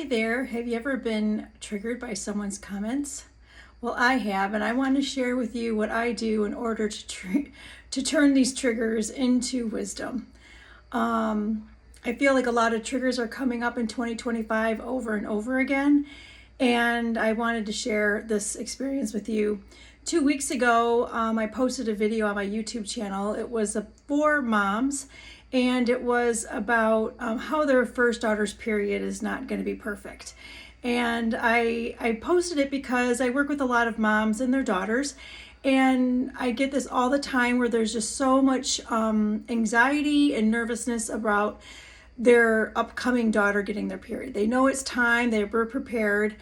Hey there, have you ever been triggered by someone's comments? Well, I have, and I want to share with you what I do in order to turn these triggers into wisdom. I feel like a lot of triggers are coming up in 2025 over and over again, and I wanted to share this experience with you. 2 weeks ago, I posted a video on my YouTube channel. It was for moms, and it was about how their first daughter's period is not going to be perfect. And I posted it because I work with a lot of moms and their daughters, and I get this all the time where there's just so much anxiety and nervousness about their upcoming daughter getting their period. They know it's time, they were prepared,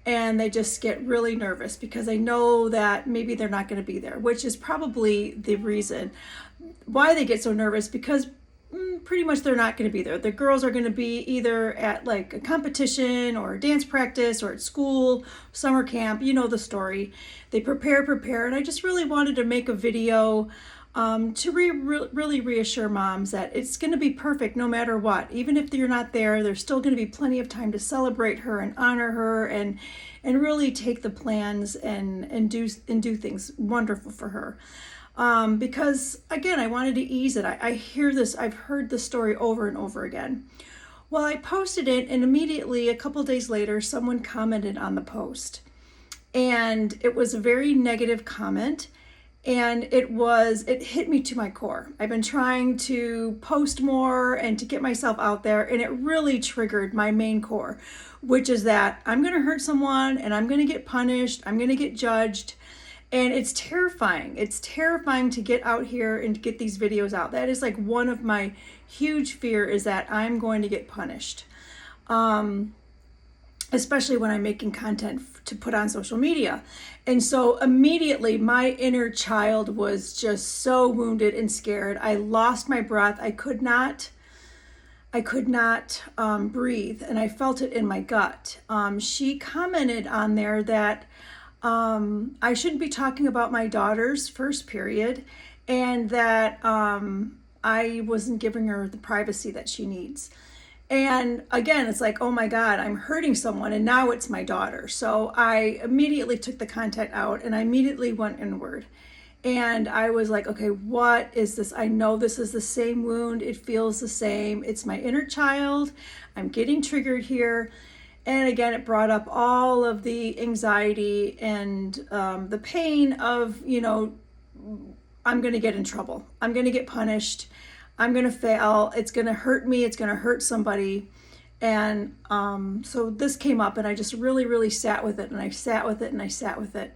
and they just get really nervous because they know that maybe they're not going to be there, which is probably the reason why they get so nervous, because pretty much they're not going to be there. The girls are going to be either at like a competition or a dance practice or at school, summer camp, you know the story. They prepare, and I just really wanted to make a video to really reassure moms that it's going to be perfect no matter what. Even if you're not there, there's still going to be plenty of time to celebrate her and honor her and really take the plans and do things wonderful for her. Because again, I wanted to ease it. I hear this, I've heard this story over and over again. Well, I posted it, and immediately a couple days later, someone commented on the post, and it was a very negative comment. And it hit me to my core. I've been trying to post more and to get myself out there, and it really triggered my main core, which is that I'm going to hurt someone and I'm going to get punished, I'm going to get judged. And it's terrifying. It's terrifying to get out here and to get these videos out. That is like one of my huge fear, is that I'm going to get punished. Especially when I'm making content to put on social media. And so immediately my inner child was just so wounded and scared. I lost my breath. I could not breathe, and I felt it in my gut. She commented on there that I shouldn't be talking about my daughter's first period, and that I wasn't giving her the privacy that she needs. And again, it's like, oh my God, I'm hurting someone, and now it's my daughter. So I immediately took the content out, and I immediately went inward. And I was like, okay, what is this? I know this is the same wound. It feels the same. It's my inner child. I'm getting triggered here. And again, it brought up all of the anxiety and the pain of, I'm going to get in trouble. I'm going to get punished. I'm going to fail. It's going to hurt me. It's going to hurt somebody. And so this came up, and I just really sat with it, and I sat with it, and I sat with it.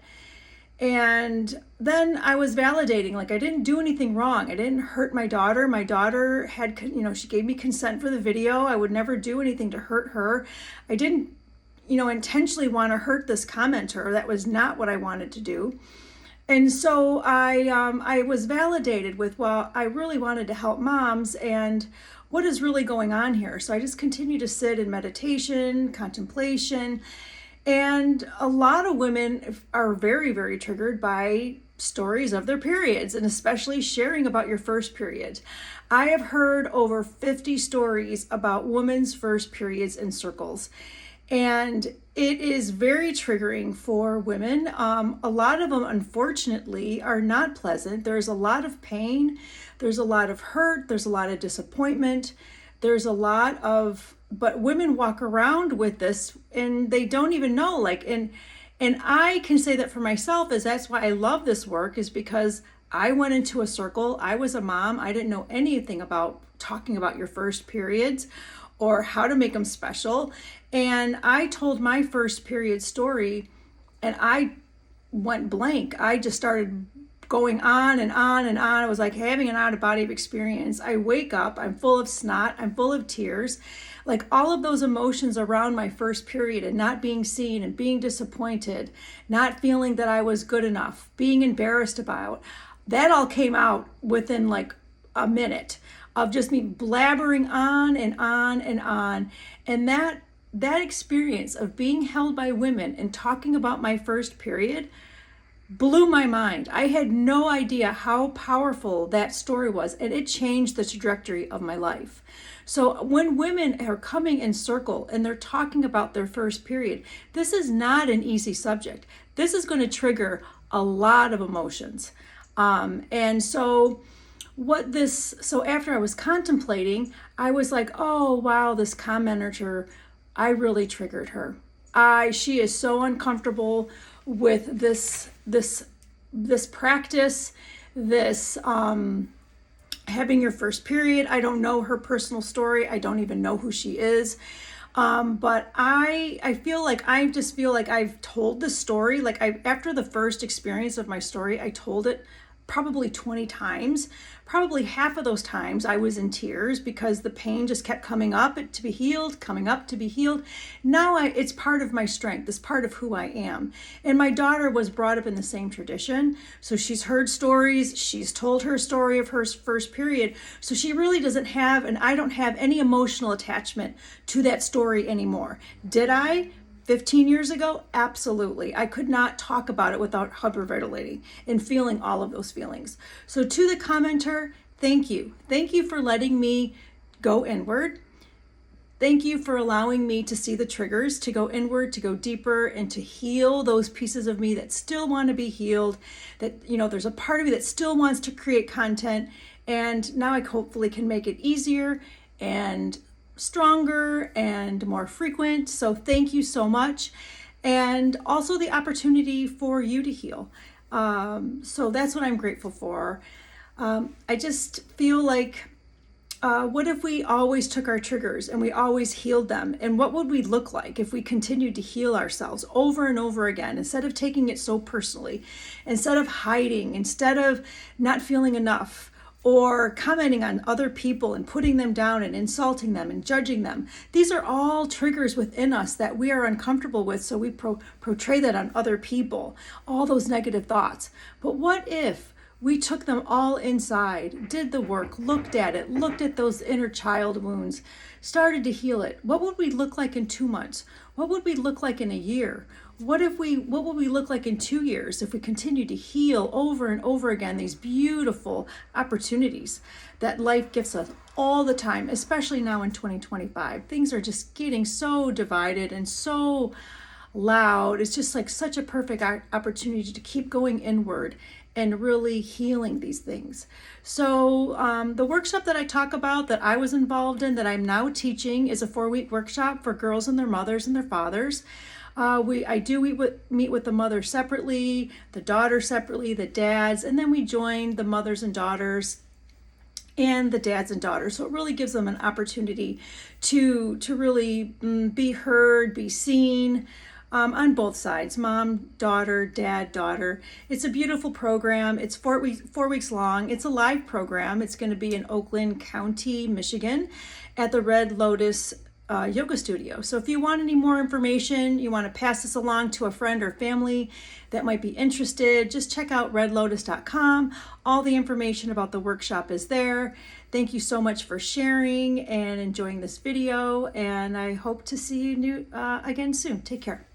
And then I was validating, like I didn't do anything wrong. I didn't hurt my daughter. My daughter had, she gave me consent for the video. I would never do anything to hurt her. I didn't, intentionally want to hurt this commenter. That was not what I wanted to do. And so I was validated with, well, I really wanted to help moms, and what is really going on here? So I just continue to sit in meditation, contemplation, and a lot of women are very triggered by stories of their periods, and especially sharing about your first period. I have heard over 50 stories about women's first periods in circles. And it is very triggering for women. A lot of them, unfortunately, are not pleasant. There's a lot of pain. There's a lot of hurt. There's a lot of disappointment. There's a lot of, but women walk around with this and they don't even know. And I can say that for myself, is that's why I love this work, is because I went into a circle. I was a mom. I didn't know anything about talking about your first periods or how to make them special. And I told my first period story, and I went blank. I just started going on and on and on. It was like having an out-of-body experience. I wake up, I'm full of snot, I'm full of tears. Like all of those emotions around my first period, and not being seen, and being disappointed, not feeling that I was good enough, being embarrassed about, that all came out within like a minute of just me blabbering on and on and on. And that experience of being held by women and talking about my first period blew my mind. I had no idea how powerful that story was, and it changed the trajectory of my life. So when women are coming in circle and they're talking about their first period, this is not an easy subject. This is going to trigger a lot of emotions. So after I was contemplating, I was like, oh wow, this commenter, I really triggered her. She is so uncomfortable with this practice, this having your first period. I don't know her personal story. I don't even know who she is. But I feel like I've told the story. Like after the first experience of my story, I told it probably 20 times. Probably half of those times I was in tears because the pain just kept coming up to be healed, coming up to be healed. Now it's part of my strength. It's part of who I am. And my daughter was brought up in the same tradition. So she's heard stories. She's told her story of her first period. So she really doesn't have, and I don't have any emotional attachment to that story anymore. Did I? 15 years ago, absolutely. I could not talk about it without hyperventilating and feeling all of those feelings. So to the commenter, thank you. Thank you for letting me go inward. Thank you for allowing me to see the triggers, to go inward, to go deeper, and to heal those pieces of me that still want to be healed, that, there's a part of me that still wants to create content. And now I hopefully can make it easier and stronger and more frequent. So thank you so much. And also the opportunity for you to heal. So that's what I'm grateful for. I just feel like, what if we always took our triggers and we always healed them? And what would we look like if we continued to heal ourselves over and over again, instead of taking it so personally, instead of hiding, instead of not feeling enough, or commenting on other people and putting them down and insulting them and judging them. These are all triggers within us that we are uncomfortable with, so we portray that on other people, all those negative thoughts. But what if we took them all inside, did the work, looked at those inner child wounds, started to heal it? What would we look like in 2 months? What would we look like in a year? What would we look like in 2 years if we continue to heal over and over again these beautiful opportunities that life gives us all the time, especially now in 2025? Things are just getting so divided and so loud. It's just like such a perfect opportunity to keep going inward and really healing these things. So the workshop that I talk about that I was involved in, that I'm now teaching, is a 4-week workshop for girls and their mothers and their fathers. I do meet with the mother separately, the daughter separately, the dads, and then we join the mothers and daughters and the dads and daughters. So it really gives them an opportunity to really be heard, be seen, on both sides, mom, daughter, dad, daughter. It's a beautiful program. It's 4 weeks long. It's a live program. It's going to be in Oakland County, Michigan, at the Red Lotus yoga studio. So if you want any more information, you want to pass this along to a friend or family that might be interested, just check out redlotus.com. All the information about the workshop is there. Thank you so much for sharing and enjoying this video, and I hope to see you again soon. Take care.